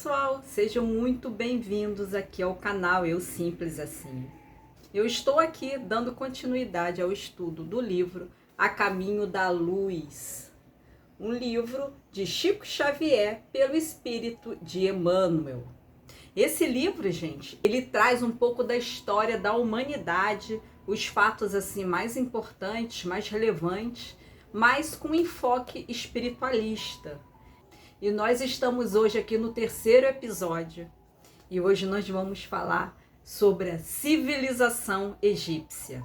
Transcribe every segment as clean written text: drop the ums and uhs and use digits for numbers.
pessoal, sejam muito bem-vindos aqui ao canal Eu Simples Assim. Eu estou aqui dando continuidade ao estudo do livro A Caminho da Luz, um livro de Chico Xavier pelo espírito de Emmanuel. Esse livro, gente, ele traz um pouco da história da humanidade, os fatos assim mais importantes, mais relevantes, mas com enfoque espiritualista. E nós estamos hoje aqui no terceiro episódio. E hoje nós vamos falar sobre a civilização egípcia.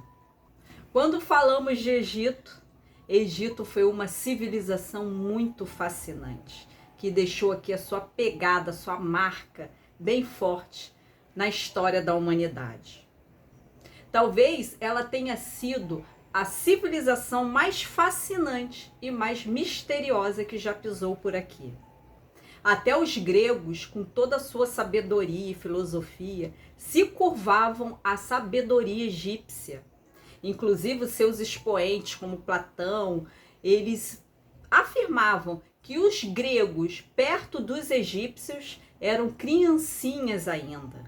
Quando falamos de Egito, Egito foi uma civilização muito fascinante, que deixou aqui a sua pegada, a sua marca bem forte na história da humanidade. Talvez ela tenha sido a civilização mais fascinante e mais misteriosa que já pisou por aqui. Até os gregos, com toda a sua sabedoria e filosofia, se curvavam à sabedoria egípcia. Inclusive, os seus expoentes, como Platão, eles afirmavam que os gregos, perto dos egípcios, eram criancinhas ainda.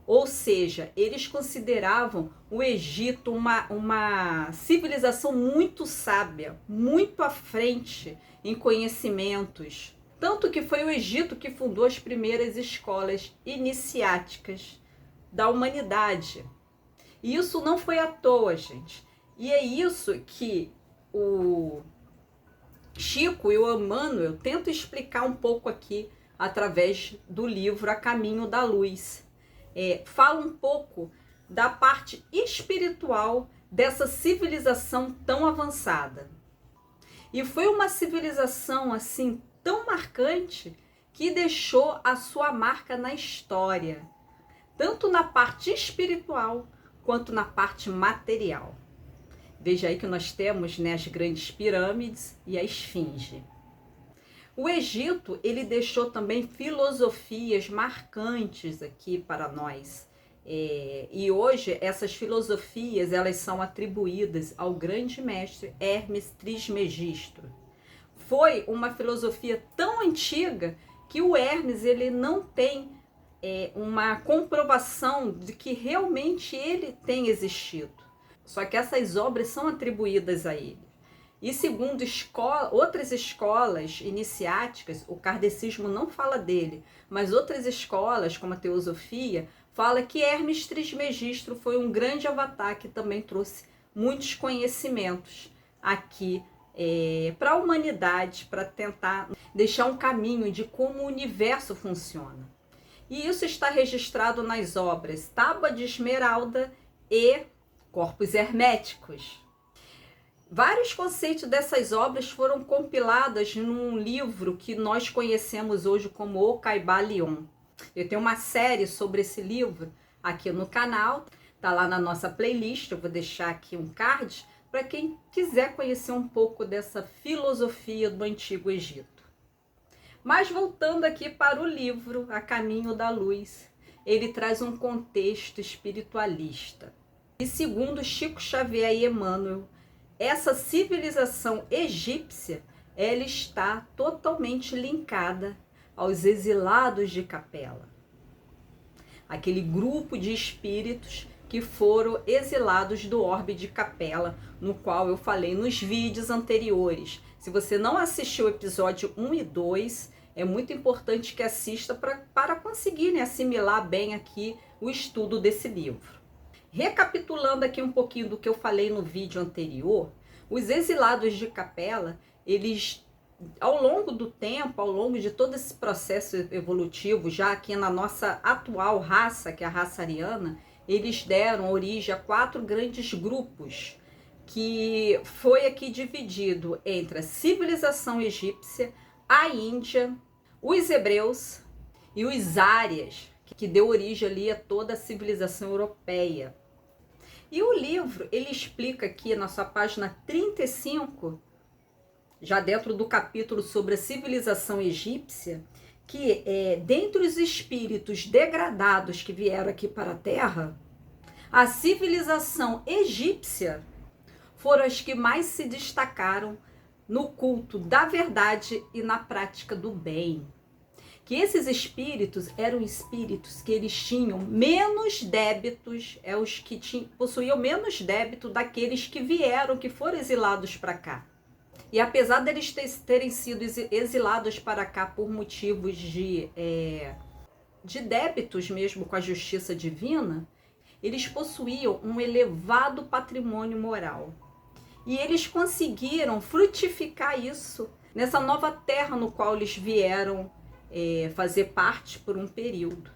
Ou seja, eles consideravam o Egito uma civilização muito sábia, muito à frente em conhecimentos. Tanto que foi o Egito que fundou as primeiras escolas iniciáticas da humanidade. E isso não foi à toa, gente. E é isso que o Chico e o Emmanuel tentam explicar um pouco aqui através do livro A Caminho da Luz. Fala um pouco da parte espiritual dessa civilização tão avançada. E foi uma civilização assim tão marcante que deixou a sua marca na história, tanto na parte espiritual quanto na parte material. Veja aí que nós temos, né, as grandes pirâmides e a esfinge. O Egito, ele deixou também filosofias marcantes aqui para nós. E hoje essas filosofias, elas são atribuídas ao grande mestre Hermes Trismegisto. Foi uma filosofia tão antiga que o Hermes ele não tem uma comprovação de que realmente ele tem existido. Só que essas obras são atribuídas a ele. E segundo outras escolas iniciáticas, o kardecismo não fala dele, mas outras escolas, como a teosofia, fala que Hermes Trismegisto foi um grande avatar que também trouxe muitos conhecimentos aqui para a humanidade, para tentar deixar um caminho de como o universo funciona. E isso está registrado nas obras Tábua de Esmeralda e Corpos Herméticos. Vários conceitos dessas obras foram compilados num livro que nós conhecemos hoje como O Caibalion. Eu tenho uma série sobre esse livro aqui no canal, tá lá na nossa playlist, eu vou deixar aqui um card para quem quiser conhecer um pouco dessa filosofia do Antigo Egito. Mas voltando aqui para o livro A Caminho da Luz, ele traz um contexto espiritualista. E segundo Chico Xavier e Emmanuel, essa civilização egípcia, ela está totalmente linkada aos exilados de Capela. Aquele grupo de espíritos que foram exilados do orbe de Capela, no qual eu falei nos vídeos anteriores. Se você não assistiu o episódio 1 e 2, é muito importante que assista para conseguir, né, assimilar bem aqui o estudo desse livro. Recapitulando aqui um pouquinho do que eu falei no vídeo anterior, os exilados de Capela, eles, ao longo do tempo, ao longo de todo esse processo evolutivo, já aqui na nossa atual raça, que é a raça ariana, eles deram origem a 4 grandes grupos, que foi aqui dividido entre a civilização egípcia, a Índia, os hebreus e os árias, que deu origem ali a toda a civilização europeia. E o livro, ele explica aqui na sua página 35, já dentro do capítulo sobre a civilização egípcia, que dentre os espíritos degradados que vieram aqui para a Terra, a civilização egípcia foram as que mais se destacaram no culto da verdade e na prática do bem. que esses espíritos eram espíritos que eles tinham menos débitos, os que possuíam menos débito daqueles que vieram, que foram exilados para cá. E apesar deles terem sido exilados para cá por motivos de débitos mesmo com a justiça divina, eles possuíam um elevado patrimônio moral. E eles conseguiram frutificar isso nessa nova terra no qual eles vieram fazer parte por um período,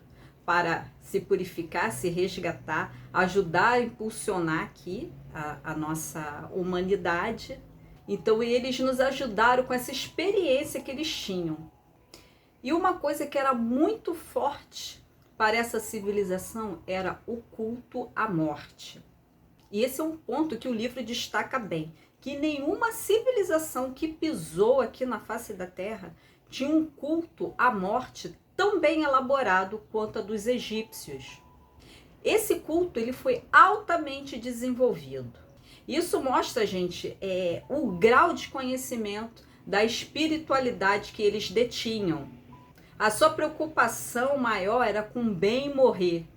para se purificar, se resgatar, ajudar a impulsionar aqui a nossa humanidade. Então eles nos ajudaram com essa experiência que eles tinham. E uma coisa que era muito forte para essa civilização era o culto à morte. E esse é um ponto que o livro destaca bem, que nenhuma civilização que pisou aqui na face da Terra tinha um culto à morte tão bem elaborado quanto a dos egípcios. Esse culto ele foi altamente desenvolvido. Isso mostra, gente, o grau de conhecimento da espiritualidade que eles detinham. A sua preocupação maior era com o bem morrer,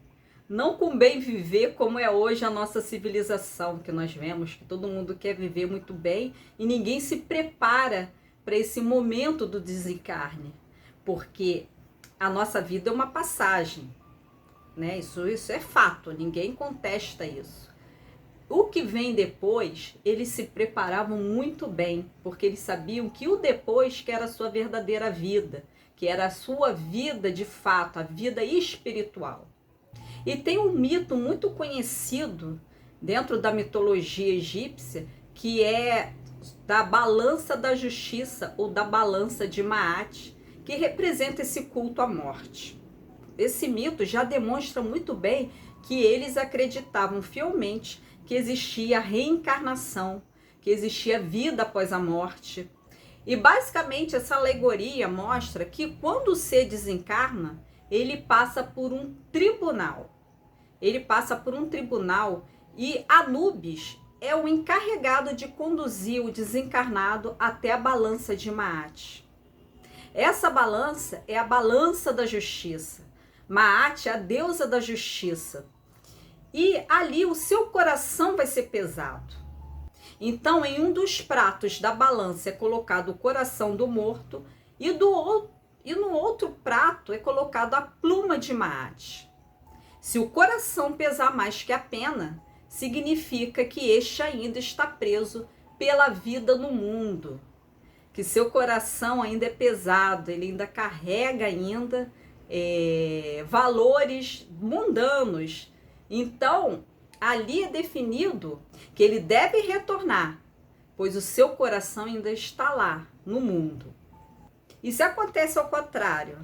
não com o bem viver como é hoje a nossa civilização, que nós vemos que todo mundo quer viver muito bem e ninguém se prepara para esse momento do desencarne, porque a nossa vida é uma passagem, né? Isso é fato, ninguém contesta isso. O que vem depois, eles se preparavam muito bem, porque eles sabiam que o depois que era a sua verdadeira vida, que era a sua vida de fato, a vida espiritual. E tem um mito muito conhecido dentro da mitologia egípcia, que é da balança da justiça ou da balança de Maat, que representa esse culto à morte. Esse mito já demonstra muito bem que eles acreditavam fielmente que existia reencarnação, que existia vida após a morte. E basicamente essa alegoria mostra que quando o ser desencarna, ele passa por um tribunal. Ele passa por um tribunal e Anubis é o encarregado de conduzir o desencarnado até a balança de Maat. Essa balança é a balança da justiça. Maat é a deusa da justiça. E ali o seu coração vai ser pesado. Então, em um dos pratos da balança é colocado o coração do morto e no outro prato é colocado a pluma de Maat. Se o coração pesar mais que a pena, significa que este ainda está preso pela vida no mundo, que seu coração ainda é pesado, ele ainda carrega valores mundanos. Então, ali é definido que ele deve retornar, pois o seu coração ainda está lá, no mundo. E se acontece ao contrário,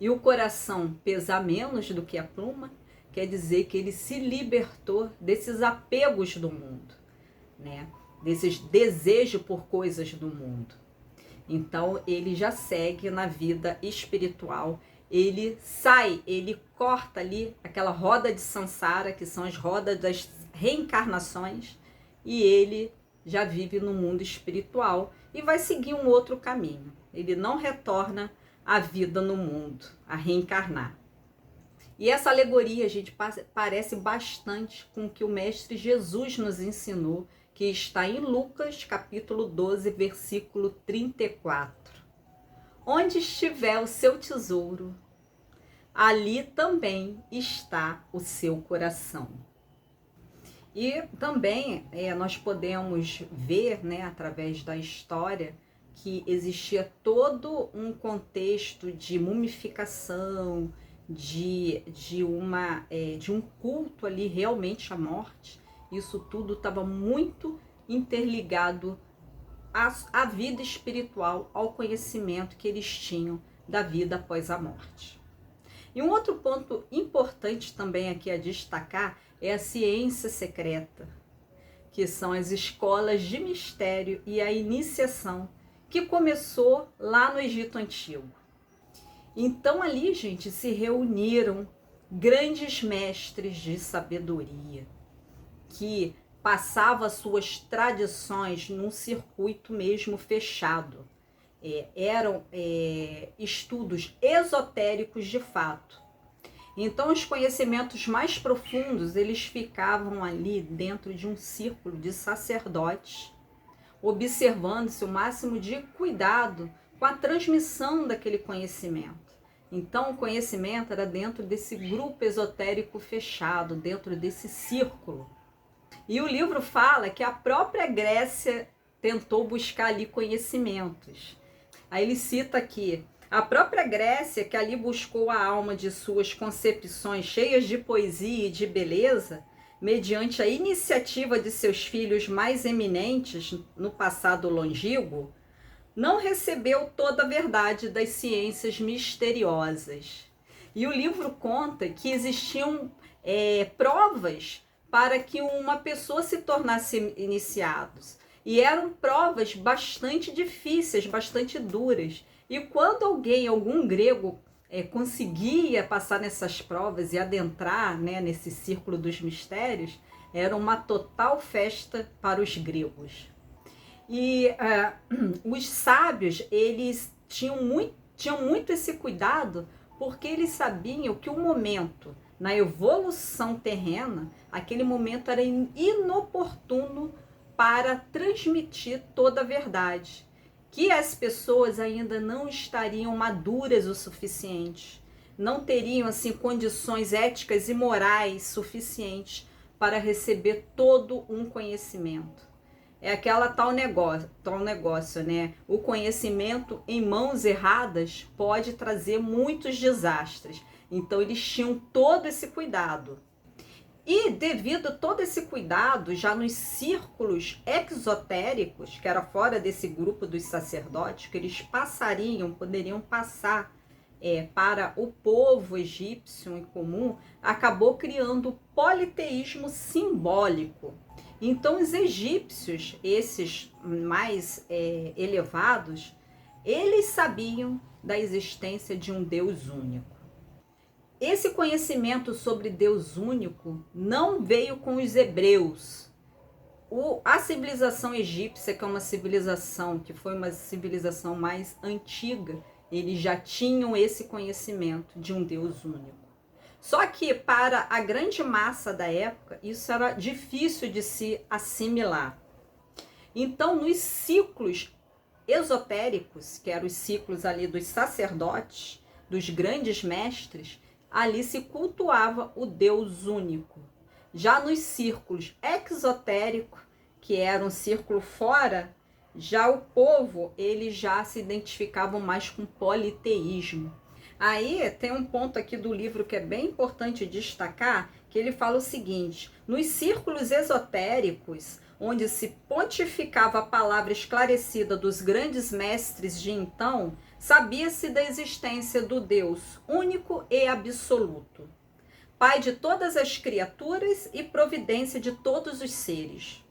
e o coração pesar menos do que a pluma, quer dizer que ele se libertou desses apegos do mundo, né? Desses desejos por coisas do mundo. Então, ele já segue na vida espiritual, ele sai, ele corta ali aquela roda de Sansara, que são as rodas das reencarnações, e ele já vive no mundo espiritual e vai seguir um outro caminho. Ele não retorna à vida no mundo, a reencarnar. E essa alegoria, gente, parece bastante com o que o Mestre Jesus nos ensinou, que está em Lucas, capítulo 12, versículo 34. Onde estiver o seu tesouro, ali também está o seu coração. E também nós podemos ver, né, através da história, que existia todo um contexto de mumificação, de um culto ali realmente à morte. Isso tudo estava muito interligado à vida espiritual, ao conhecimento que eles tinham da vida após a morte. E um outro ponto importante também aqui a destacar é a ciência secreta, que são as escolas de mistério e a iniciação, que começou lá no Egito Antigo. Então ali, gente, se reuniram grandes mestres de sabedoria, que passavam suas tradições num circuito mesmo fechado. eram estudos esotéricos de fato. Então, os conhecimentos mais profundos, eles ficavam ali dentro de um círculo de sacerdotes, observando-se o máximo de cuidado com a transmissão daquele conhecimento. Então, o conhecimento era dentro desse grupo esotérico fechado, dentro desse círculo. E o livro fala que a própria Grécia tentou buscar ali conhecimentos. Aí ele cita aqui, a própria Grécia, que ali buscou a alma de suas concepções cheias de poesia e de beleza, mediante a iniciativa de seus filhos mais eminentes no passado longínquo, não recebeu toda a verdade das ciências misteriosas. E o livro conta que existiam provas para que uma pessoa se tornasse iniciados. E eram provas bastante difíceis, bastante duras. E quando algum grego conseguia passar nessas provas e adentrar, né, nesse círculo dos mistérios, era uma total festa para os gregos. E os sábios, eles tinham muito esse cuidado, porque eles sabiam que o momento, na evolução terrena, aquele momento era inoportuno para transmitir toda a verdade, que as pessoas ainda não estariam maduras o suficiente, não teriam assim condições éticas e morais suficientes para receber todo um conhecimento. É aquela tal negócio, né? O conhecimento em mãos erradas pode trazer muitos desastres. Então eles tinham todo esse cuidado. E devido a todo esse cuidado, já nos círculos exotéricos, que era fora desse grupo dos sacerdotes, que eles poderiam passar para o povo egípcio em comum, acabou criando o politeísmo simbólico. Então os egípcios, esses mais elevados, eles sabiam da existência de um Deus único. Esse conhecimento sobre Deus único não veio com os hebreus. A civilização egípcia, que é uma civilização que foi uma civilização mais antiga, eles já tinham esse conhecimento de um Deus único. Só que para a grande massa da época, isso era difícil de se assimilar. Então, nos ciclos esotéricos, que eram os ciclos ali dos sacerdotes, dos grandes mestres, ali se cultuava o Deus único. Já nos círculos exotéricos, que era um círculo fora, já o povo, eles já se identificavam mais com politeísmo. Aí tem um ponto aqui do livro que é bem importante destacar, que ele fala o seguinte: nos círculos esotéricos, onde se pontificava a palavra esclarecida dos grandes mestres de então, sabia-se da existência do Deus único e absoluto, Pai de todas as criaturas e providência de todos os seres.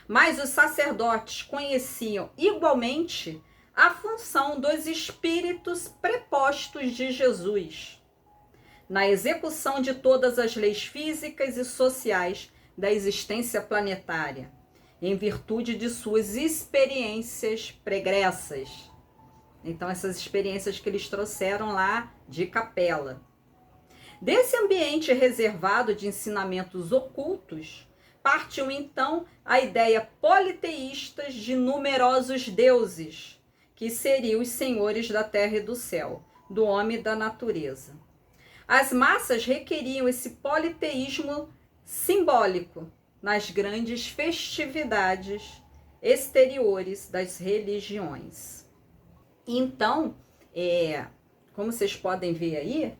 Mas os sacerdotes conheciam igualmente a função dos espíritos prepostos de Jesus, na execução de todas as leis físicas e sociais da existência planetária, em virtude de suas experiências pregressas. Então, essas experiências que eles trouxeram lá de Capela. Desse ambiente reservado de ensinamentos ocultos, partiu então a ideia politeísta de numerosos deuses, que seriam os senhores da terra e do céu, do homem e da natureza. As massas requeriam esse politeísmo simbólico nas grandes festividades exteriores das religiões. Então, como vocês podem ver aí,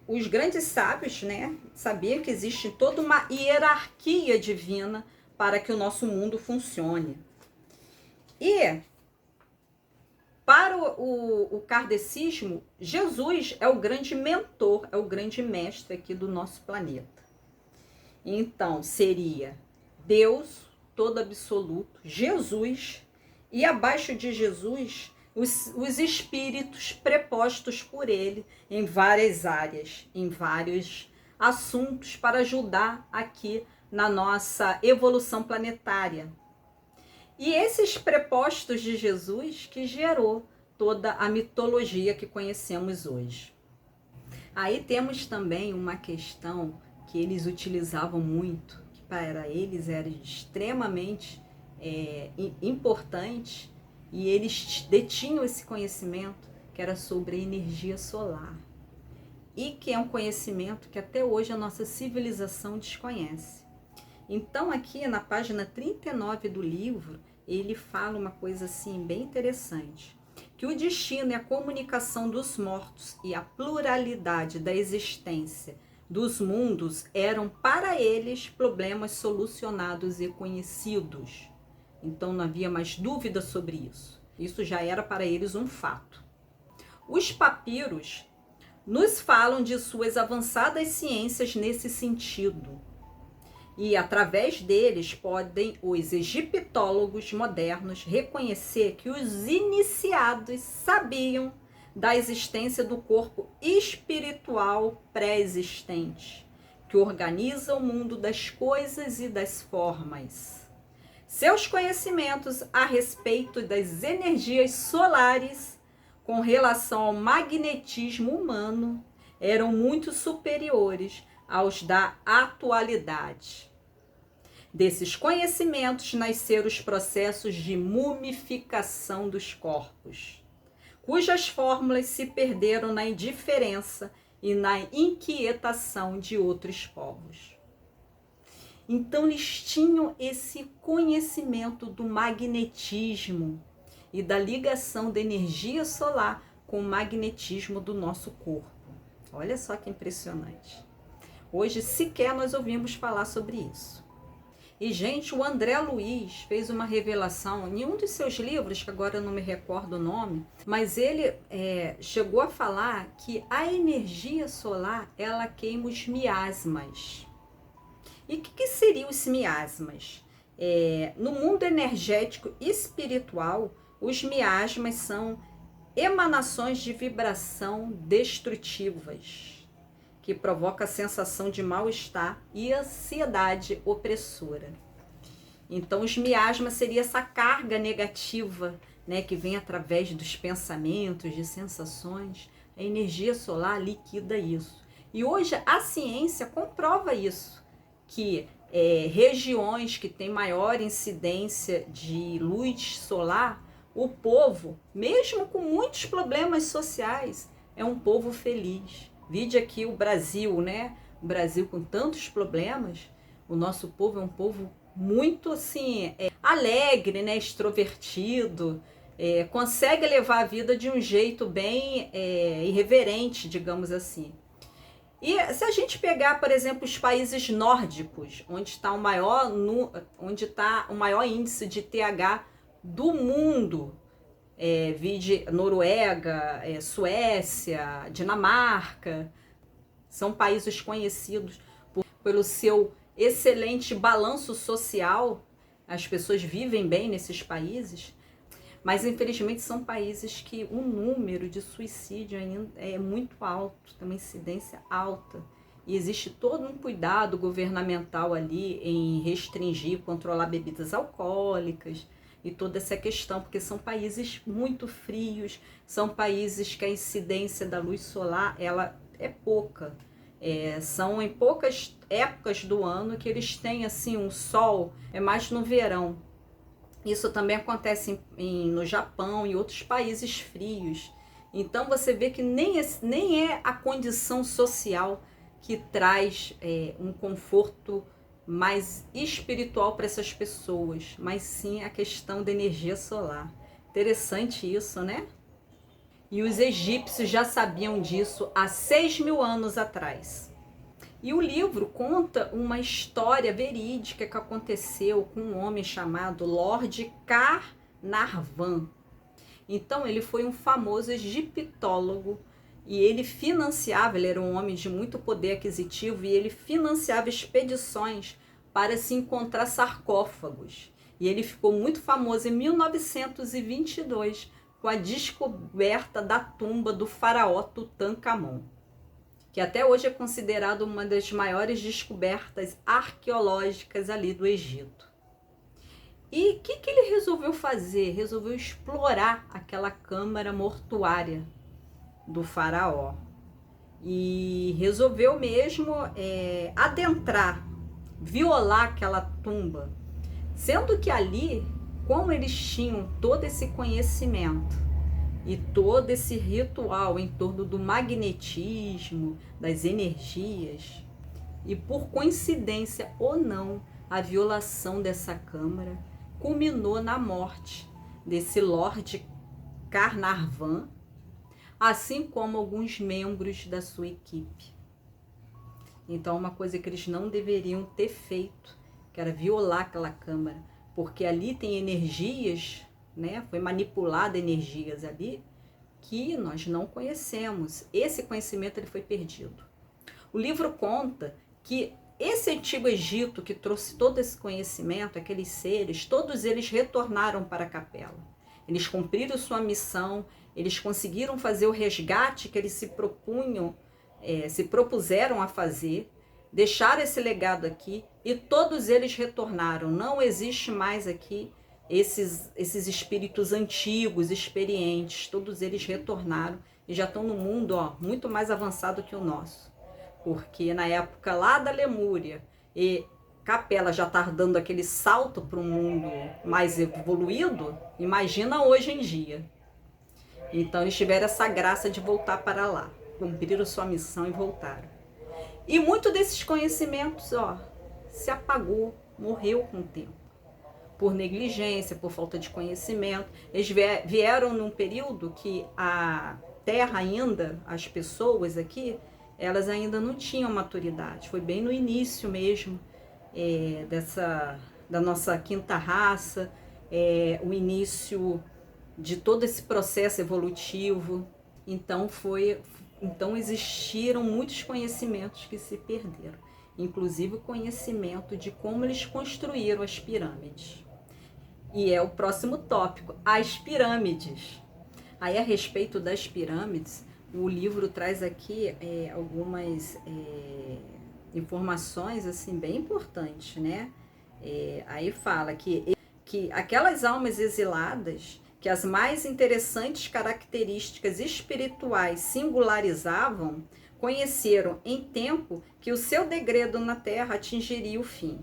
os grandes sábios, né, sabiam que existe toda uma hierarquia divina para que o nosso mundo funcione. E para o kardecismo, Jesus é o grande mentor, é o grande mestre aqui do nosso planeta. Então, seria Deus todo absoluto, Jesus, e abaixo de Jesus, os espíritos prepostos por ele em várias áreas, em vários assuntos para ajudar aqui na nossa evolução planetária. E esses prepostos de Jesus que gerou toda a mitologia que conhecemos hoje. Aí temos também uma questão que eles utilizavam muito, que para eles era extremamente importante, e eles detinham esse conhecimento, que era sobre a energia solar. E que é um conhecimento que até hoje a nossa civilização desconhece. Então aqui na página 39 do livro, ele fala uma coisa assim bem interessante, que o destino e a comunicação dos mortos e a pluralidade da existência dos mundos eram para eles problemas solucionados e conhecidos. Então não havia mais dúvida sobre isso. Isso já era para eles um fato. Os papiros nos falam de suas avançadas ciências nesse sentido. E através deles podem os egiptólogos modernos reconhecer que os iniciados sabiam da existência do corpo espiritual pré-existente, que organiza o mundo das coisas e das formas. Seus conhecimentos a respeito das energias solares com relação ao magnetismo humano eram muito superiores aos da atualidade. Desses conhecimentos nasceram os processos de mumificação dos corpos, cujas fórmulas se perderam na indiferença e na inquietação de outros povos. Então eles tinham esse conhecimento do magnetismo e da ligação da energia solar com o magnetismo do nosso corpo. Olha só que impressionante. Hoje sequer nós ouvimos falar sobre isso. E, gente, o André Luiz fez uma revelação em um dos seus livros, que agora eu não me recordo o nome, mas ele chegou a falar que a energia solar, ela queima os miasmas. E o que seriam os miasmas? No mundo energético espiritual, os miasmas são emanações de vibração destrutivas, que provoca a sensação de mal-estar e ansiedade opressora. Então, os miasmas seria essa carga negativa, né, que vem através dos pensamentos, de sensações. A energia solar liquida isso. E hoje a ciência comprova isso, que regiões que têm maior incidência de luz solar, o povo, mesmo com muitos problemas sociais, é um povo feliz. Vide aqui o Brasil, né? O Brasil com tantos problemas, o nosso povo é um povo muito assim, alegre, né? Extrovertido, consegue levar a vida de um jeito bem irreverente, digamos assim. E se a gente pegar, por exemplo, os países nórdicos, onde está o maior índice de TH do mundo, vide Noruega, Suécia, Dinamarca, são países conhecidos pelo seu excelente balanço social. As pessoas vivem bem nesses países, mas infelizmente são países que o número de suicídio ainda é muito alto, tem uma incidência alta. E existe todo um cuidado governamental ali em restringir, controlar bebidas alcoólicas, e toda essa questão, porque são países muito frios, são países que a incidência da luz solar ela é pouca. São em poucas épocas do ano que eles têm assim um sol, mais no verão. Isso também acontece no Japão e outros países frios. Então você vê que nem é a condição social que traz um conforto mais espiritual para essas pessoas, mas sim a questão da energia solar. Interessante isso, né? E os egípcios já sabiam disso há 6.000 anos atrás. E o livro conta uma história verídica que aconteceu com um homem chamado Lord Carnarvon. Então ele foi um famoso egiptólogo e ele era um homem de muito poder aquisitivo, e ele financiava expedições para se encontrar sarcófagos. E ele ficou muito famoso em 1922 com a descoberta da tumba do faraó Tutankhamon, que até hoje é considerado uma das maiores descobertas arqueológicas ali do Egito. E o que ele resolveu fazer? Resolveu explorar aquela câmara mortuária do faraó. E resolveu mesmo adentrar, violar aquela tumba. Sendo que ali, como eles tinham todo esse conhecimento e todo esse ritual em torno do magnetismo, das energias, e por coincidência ou não, a violação dessa câmara culminou na morte desse Lord Carnarvon, assim como alguns membros da sua equipe. Então, uma coisa que eles não deveriam ter feito, que era violar aquela câmara, porque ali tem energias, né? Foi manipulada energias ali que nós não conhecemos. Esse conhecimento ele foi perdido. O livro conta que esse antigo Egito que trouxe todo esse conhecimento, aqueles seres, todos eles retornaram para a capela. Eles cumpriram sua missão, eles conseguiram fazer o resgate que eles se propuseram a fazer, deixaram esse legado aqui e todos eles retornaram. Não existe mais aqui esses espíritos antigos, experientes, todos eles retornaram e já estão no mundo muito mais avançado que o nosso. Porque na época lá da Lemúria e Capela já está dando aquele salto para um mundo mais evoluído, imagina hoje em dia. Então eles tiveram essa graça de voltar para lá, cumpriram sua missão e voltaram. E muito desses conhecimentos se apagou, morreu com o tempo. Por negligência, por falta de conhecimento. Eles vieram num período que a Terra ainda, as pessoas aqui, elas ainda não tinham maturidade. Foi bem no início mesmo da nossa quinta raça, o início de todo esse processo evolutivo. Então existiram muitos conhecimentos que se perderam, inclusive o conhecimento de como eles construíram as pirâmides. E é o próximo tópico, as pirâmides. Aí, a respeito das pirâmides, o livro traz aqui algumas informações assim bem importantes, né? Aí fala que aquelas almas exiladas, que as mais interessantes características espirituais singularizavam, conheceram em tempo que o seu degredo na Terra atingiria o fim.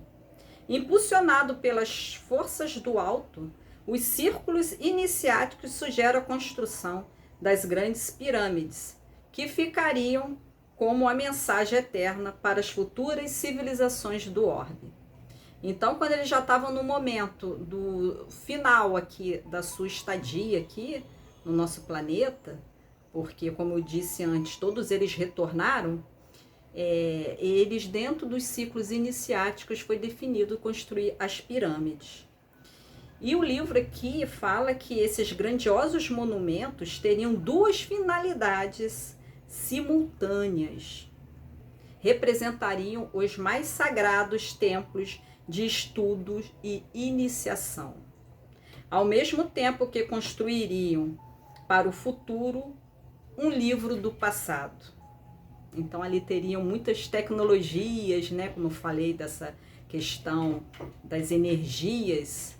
Impulsionado pelas forças do alto, os círculos iniciáticos sugeram a construção das grandes pirâmides, que ficariam como a mensagem eterna para as futuras civilizações do orbe. Então, quando eles já estavam no momento do final aqui da sua estadia aqui no nosso planeta, porque, como eu disse antes, todos eles retornaram, eles, dentro dos ciclos iniciáticos, foi definido construir as pirâmides. E o livro aqui fala que esses grandiosos monumentos teriam duas finalidades simultâneas. Representariam os mais sagrados templos de estudos e iniciação, ao mesmo tempo que construiriam para o futuro um livro do passado. Então ali teriam muitas tecnologias, né, como eu falei, dessa questão das energias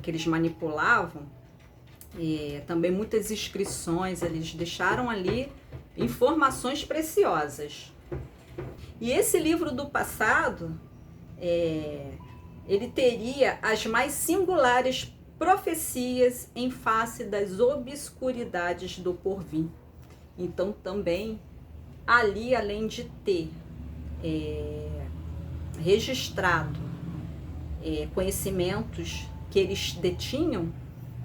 que eles manipulavam, também muitas inscrições, eles deixaram ali informações preciosas. E esse livro do passado, ele teria as mais singulares profecias em face das obscuridades do porvir. Então também ali, além de ter registrado conhecimentos que eles detinham,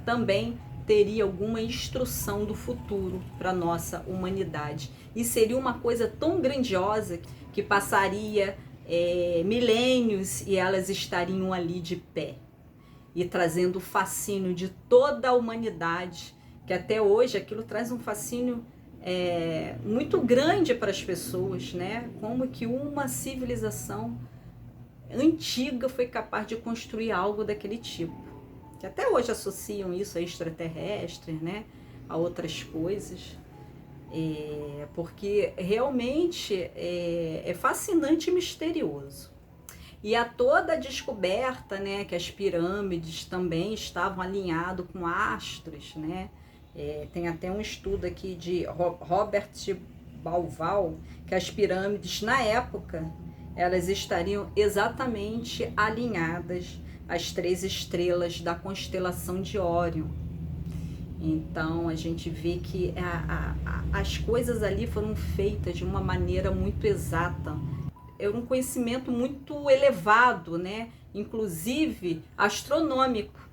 também teria alguma instrução do futuro para a nossa humanidade. E seria uma coisa tão grandiosa que passaria milênios e elas estariam ali de pé e trazendo o fascínio de toda a humanidade, que até hoje aquilo traz um fascínio muito grande para as pessoas, né? Como que uma civilização antiga foi capaz de construir algo daquele tipo, que até hoje associam isso a extraterrestres, né? A outras coisas, porque realmente é fascinante e misterioso. E a toda a descoberta, né, que as pirâmides também estavam alinhadas com astros, né? Tem até um estudo aqui de Robert Bauval, que as pirâmides, na época, elas estariam exatamente alinhadas às 3 estrelas da constelação de Órion. Então a gente vê que as coisas ali foram feitas de uma maneira muito exata. É um conhecimento muito elevado, né? Inclusive astronômico.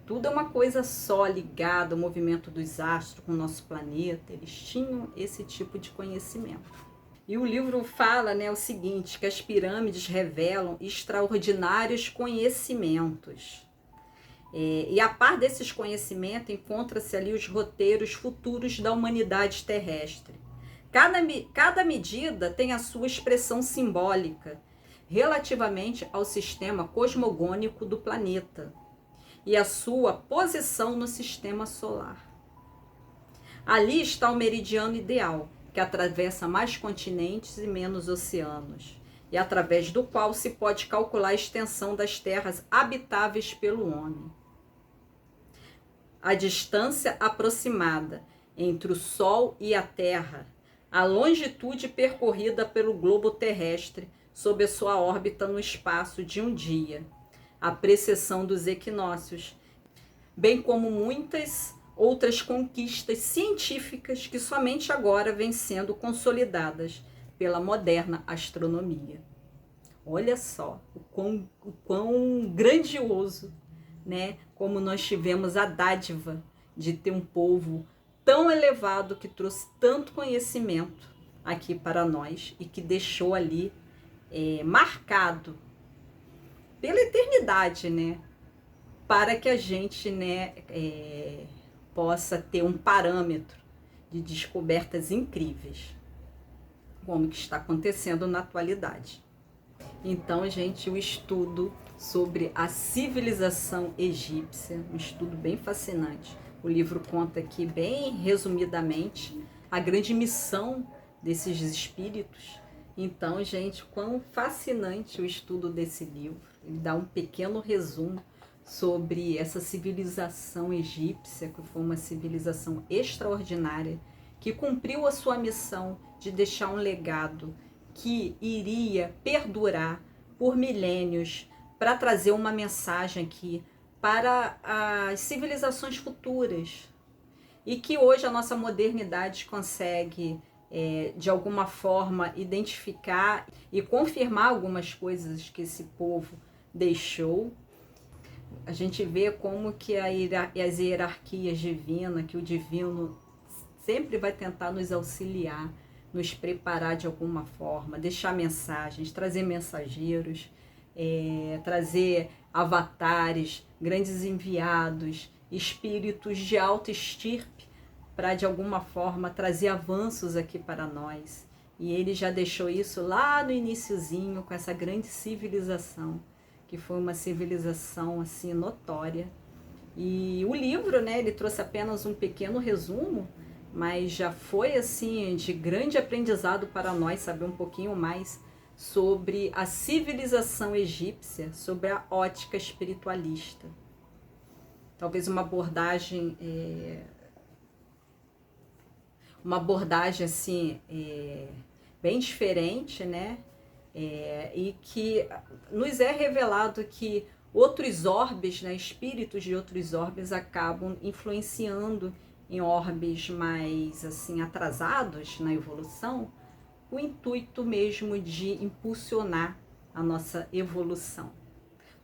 Tudo é uma coisa só ligada ao movimento dos astros com o nosso planeta. Eles tinham esse tipo de conhecimento. E o livro fala, né, o seguinte, que as pirâmides revelam extraordinários conhecimentos. E a par desses conhecimentos encontra-se ali os roteiros futuros da humanidade terrestre. Cada medida tem a sua expressão simbólica relativamente ao sistema cosmogônico do planeta e a sua posição no sistema solar. Ali está o meridiano ideal, que atravessa mais continentes e menos oceanos, e através do qual se pode calcular a extensão das terras habitáveis pelo homem. A distância aproximada entre o Sol e a Terra, a longitude percorrida pelo globo terrestre sob a sua órbita no espaço de um dia, a precessão dos equinócios, bem como muitas outras conquistas científicas que somente agora vêm sendo consolidadas pela moderna astronomia. Olha só o quão grandioso, né? Como nós tivemos a dádiva de ter um povo tão elevado que trouxe tanto conhecimento aqui para nós e que deixou ali marcado pela eternidade, né? Para que a gente, né, possa ter um parâmetro de descobertas incríveis, como que está acontecendo na atualidade. Então, gente, o estudo sobre a civilização egípcia, um estudo bem fascinante. O livro conta aqui bem resumidamente a grande missão desses espíritos. Então, gente, quão fascinante o estudo desse livro. Ele dá um pequeno resumo sobre essa civilização egípcia, que foi uma civilização extraordinária, que cumpriu a sua missão de deixar um legado que iria perdurar por milênios para trazer uma mensagem aqui para as civilizações futuras. E que hoje a nossa modernidade consegue, de alguma forma, identificar e confirmar algumas coisas que esse povo deixou. A gente vê como que as hierarquias divinas, que o divino sempre vai tentar nos auxiliar, nos preparar de alguma forma, deixar mensagens, trazer mensageiros, trazer avatares, grandes enviados, espíritos de alta estirpe, para de alguma forma trazer avanços aqui para nós. E ele já deixou isso lá no iniciozinho com essa grande civilização, que foi uma civilização assim notória. E o livro, né, ele trouxe apenas um pequeno resumo, mas já foi assim de grande aprendizado para nós saber um pouquinho mais sobre a civilização egípcia, sobre a ótica espiritualista. Talvez uma abordagem assim bem diferente, né? E que nos é revelado que outros orbes, né, espíritos de outros orbes acabam influenciando em orbes mais assim atrasados na evolução, o intuito mesmo de impulsionar a nossa evolução.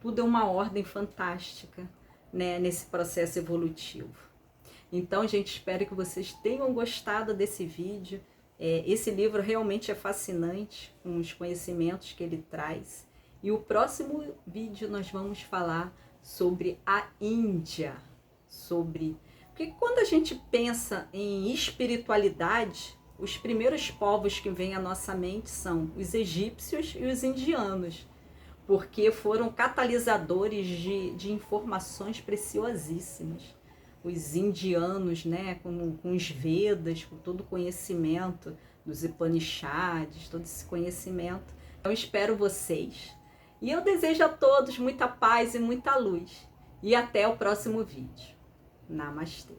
Tudo é uma ordem fantástica, né, nesse processo evolutivo. Então, gente, espero que vocês tenham gostado desse vídeo. Esse livro realmente é fascinante, com os conhecimentos que ele traz. E o próximo vídeo nós vamos falar sobre a Índia, porque quando a gente pensa em espiritualidade, os primeiros povos que vêm à nossa mente são os egípcios e os indianos, porque foram catalisadores de informações preciosíssimas. Os indianos, né, com os Vedas, com todo o conhecimento dos Upanishads, todo esse conhecimento. Então, espero vocês. E eu desejo a todos muita paz e muita luz. E até o próximo vídeo. Namastê.